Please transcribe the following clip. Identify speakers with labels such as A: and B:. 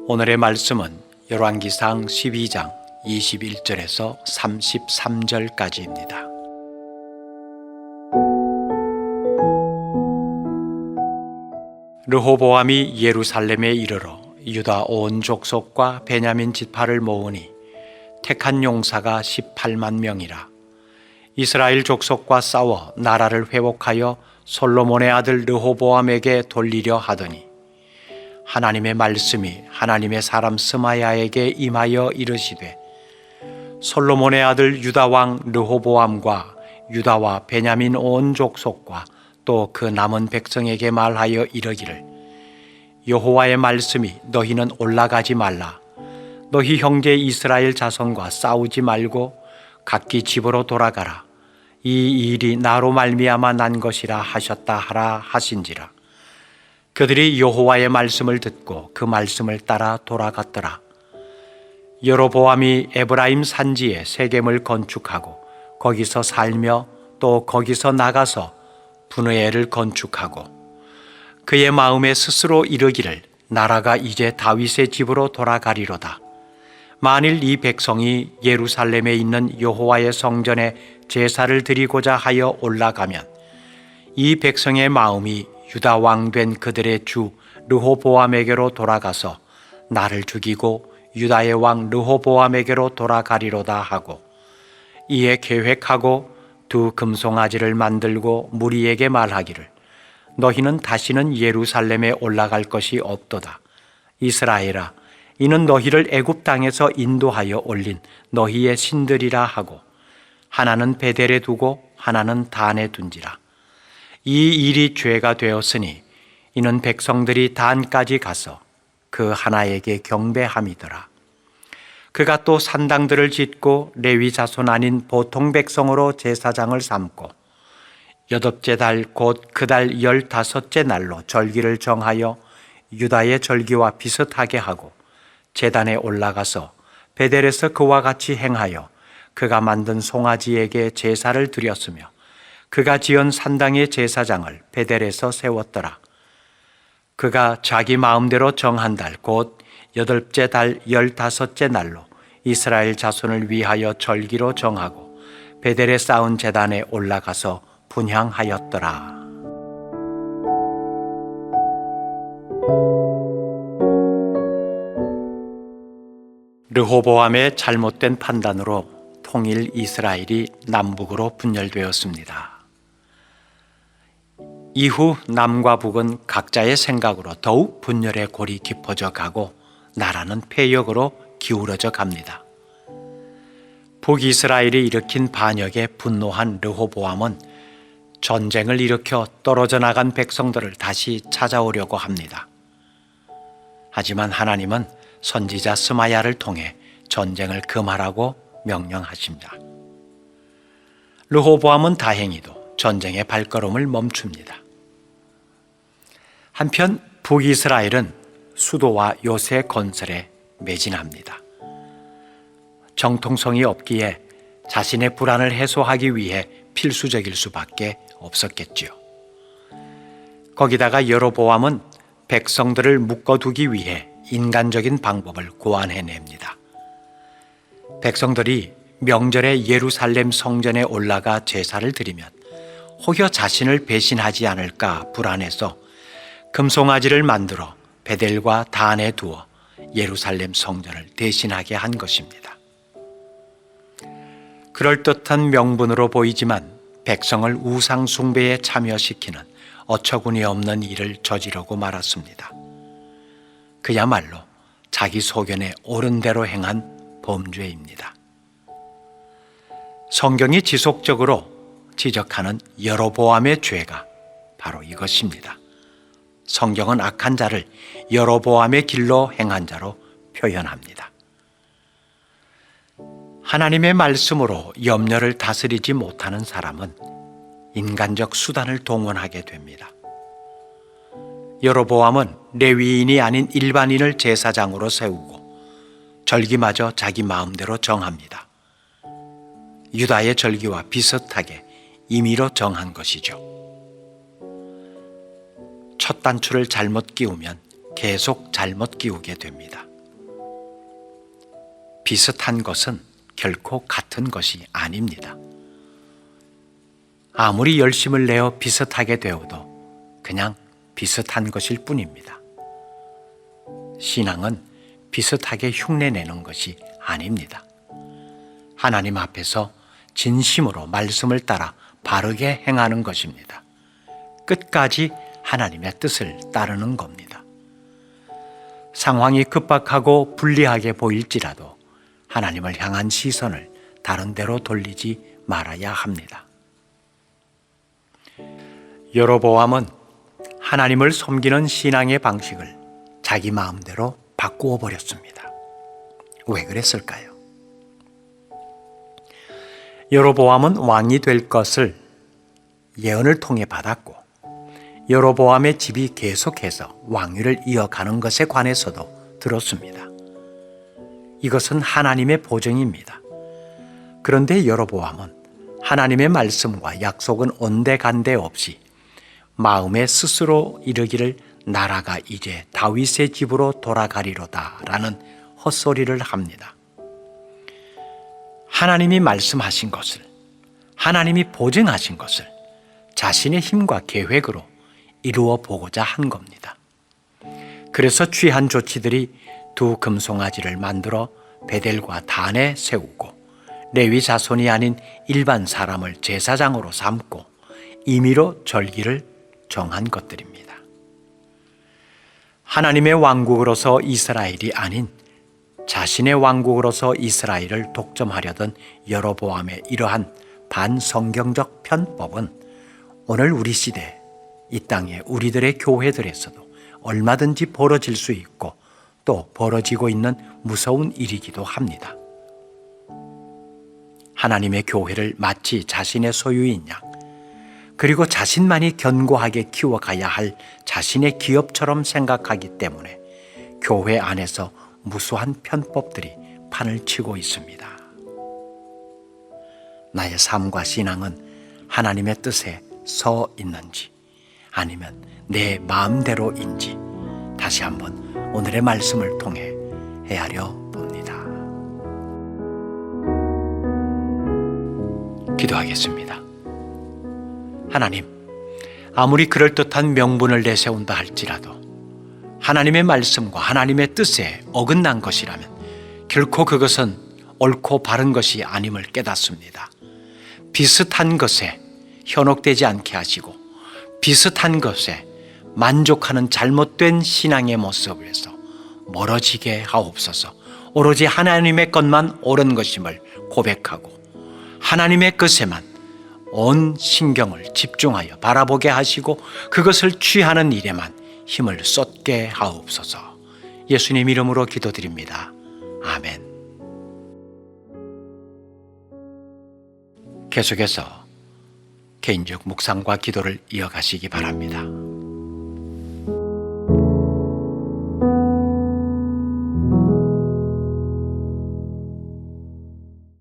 A: 오늘의 말씀은 열왕기상 12장 21절에서 33절까지입니다. 르호보암이 예루살렘에 이르러 유다 온 족속과 베냐민 지파를 모으니 택한 용사가 18만 명이라. 이스라엘 족속과 싸워 나라를 회복하여 솔로몬의 아들 르호보암에게 돌리려 하더니 하나님의 말씀이 하나님의 사람 스마야에게 임하여 이르시되, 솔로몬의 아들 유다 왕 르호보암과 유다와 베냐민 온 족속과 또 그 남은 백성에게 말하여 이르기를, 여호와의 말씀이 너희는 올라가지 말라. 너희 형제 이스라엘 자손과 싸우지 말고 각기 집으로 돌아가라. 이 일이 나로 말미암아 난 것이라 하셨다 하라 하신지라. 그들이 여호와의 말씀을 듣고 그 말씀을 따라 돌아갔더라. 여로보암이 에브라임 산지에 세겜을 건축하고 거기서 살며 또 거기서 나가서 분회엘을 건축하고 그의 마음에 스스로 이르기를, 나라가 이제 다윗의 집으로 돌아가리로다. 만일 이 백성이 예루살렘에 있는 여호와의 성전에 제사를 드리고자 하여 올라가면 이 백성의 마음이 유다 왕 된 그들의 주 르호보암에게로 돌아가서 나를 죽이고 유다의 왕 르호보암에게로 돌아가리로다 하고, 이에 계획하고 두 금송아지를 만들고 무리에게 말하기를, 너희는 다시는 예루살렘에 올라갈 것이 없도다. 이스라엘아, 이는 너희를 애굽 땅에서 인도하여 올린 너희의 신들이라 하고, 하나는 베델에 두고 하나는 단에 둔지라. 이 일이 죄가 되었으니 이는 백성들이 단까지 가서 그 하나에게 경배함이더라. 그가 또 산당들을 짓고 레위 자손 아닌 보통 백성으로 제사장을 삼고 여덟째 달 곧 그 달 15째 날로 절기를 정하여 유다의 절기와 비슷하게 하고 제단에 올라가서 베델에서 그와 같이 행하여 그가 만든 송아지에게 제사를 드렸으며 그가 지은 산당의 제사장을 베델에서 세웠더라. 그가 자기 마음대로 정한 달 곧 여덟째 달 15째 날로 이스라엘 자손을 위하여 절기로 정하고 베델에 쌓은 제단에 올라가서 분향하였더라. 르호보암의 잘못된 판단으로 통일 이스라엘이 남북으로 분열되었습니다. 이후 남과 북은 각자의 생각으로 더욱 분열의 골이 깊어져 가고 나라는 폐역으로 기울어져 갑니다. 북이스라엘이 일으킨 반역에 분노한 르호보암은 전쟁을 일으켜 떨어져 나간 백성들을 다시 찾아오려고 합니다. 하지만 하나님은 선지자 스마야를 통해 전쟁을 금하라고 명령하십니다. 르호보암은 다행히도 전쟁의 발걸음을 멈춥니다. 한편 북이스라엘은 수도와 요새 건설에 매진합니다. 정통성이 없기에 자신의 불안을 해소하기 위해 필수적일 수밖에 없었겠지요. 거기다가 여로보암은 백성들을 묶어두기 위해 인간적인 방법을 고안해냅니다. 백성들이 명절에 예루살렘 성전에 올라가 제사를 드리면 혹여 자신을 배신하지 않을까 불안해서 금송아지를 만들어 베델과 단에 두어 예루살렘 성전을 대신하게 한 것입니다. 그럴듯한 명분으로 보이지만 백성을 우상 숭배에 참여시키는 어처구니 없는 일을 저지르고 말았습니다. 그야말로 자기 소견에 옳은 대로 행한 범죄입니다. 성경이 지속적으로 지적하는 여로보암의 죄가 바로 이것입니다. 성경은 악한 자를 여로보암의 길로 행한 자로 표현합니다. 하나님의 말씀으로 염려를 다스리지 못하는 사람은 인간적 수단을 동원하게 됩니다. 여로보암은 레위인이 아닌 일반인을 제사장으로 세우고 절기마저 자기 마음대로 정합니다. 유다의 절기와 비슷하게 임의로 정한 것이죠. 첫 단추를 잘못 끼우면 계속 잘못 끼우게 됩니다. 비슷한 것은 결코 같은 것이 아닙니다. 아무리 열심을 내어 비슷하게 되어도 그냥 비슷한 것일 뿐입니다. 신앙은 비슷하게 흉내내는 것이 아닙니다. 하나님 앞에서 진심으로 말씀을 따라 바르게 행하는 것입니다. 끝까지 하나님의 뜻을 따르는 겁니다. 상황이 급박하고 불리하게 보일지라도 하나님을 향한 시선을 다른 데로 돌리지 말아야 합니다. 여로보암은 하나님을 섬기는 신앙의 방식을 자기 마음대로 바꾸어 버렸습니다. 왜 그랬을까요? 여로보암은 왕이 될 것을 예언을 통해 받았고, 여로보암의 집이 계속해서 왕위를 이어가는 것에 관해서도 들었습니다. 이것은 하나님의 보증입니다. 그런데 여로보암은 하나님의 말씀과 약속은 온데간데 없이 마음에 스스로 이르기를 나라가 이제 다윗의 집으로 돌아가리로다 라는 헛소리를 합니다. 하나님이 말씀하신 것을, 하나님이 보증하신 것을 자신의 힘과 계획으로 이루어 보고자 한 겁니다. 그래서 취한 조치들이 두 금송아지를 만들어 베델과 단에 세우고, 레위 자손이 아닌 일반 사람을 제사장으로 삼고 임의로 절기를 정한 것들입니다. 하나님의 왕국으로서 이스라엘이 아닌 자신의 왕국으로서 이스라엘을 독점하려던 여로보암의 이러한 반성경적 편법은 오늘 우리 시대 이 땅의 우리들의 교회들에서도 얼마든지 벌어질 수 있고 또 벌어지고 있는 무서운 일이기도 합니다. 하나님의 교회를 마치 자신의 소유인 양, 그리고 자신만이 견고하게 키워가야 할 자신의 기업처럼 생각하기 때문에 교회 안에서 무수한 편법들이 판을 치고 있습니다. 나의 삶과 신앙은 하나님의 뜻에 서 있는지 아니면 내 마음대로인지 다시 한번 오늘의 말씀을 통해 헤아려 봅니다. 기도하겠습니다. 하나님, 아무리 그럴듯한 명분을 내세운다 할지라도 하나님의 말씀과 하나님의 뜻에 어긋난 것이라면 결코 그것은 옳고 바른 것이 아님을 깨닫습니다. 비슷한 것에 현혹되지 않게 하시고 비슷한 것에 만족하는 잘못된 신앙의 모습에서 멀어지게 하옵소서. 오로지 하나님의 것만 옳은 것임을 고백하고 하나님의 것에만 온 신경을 집중하여 바라보게 하시고 그것을 취하는 일에만 힘을 쏟게 하옵소서. 예수님 이름으로 기도드립니다. 아멘. 계속해서 개인적 묵상과 기도를 이어가시기 바랍니다.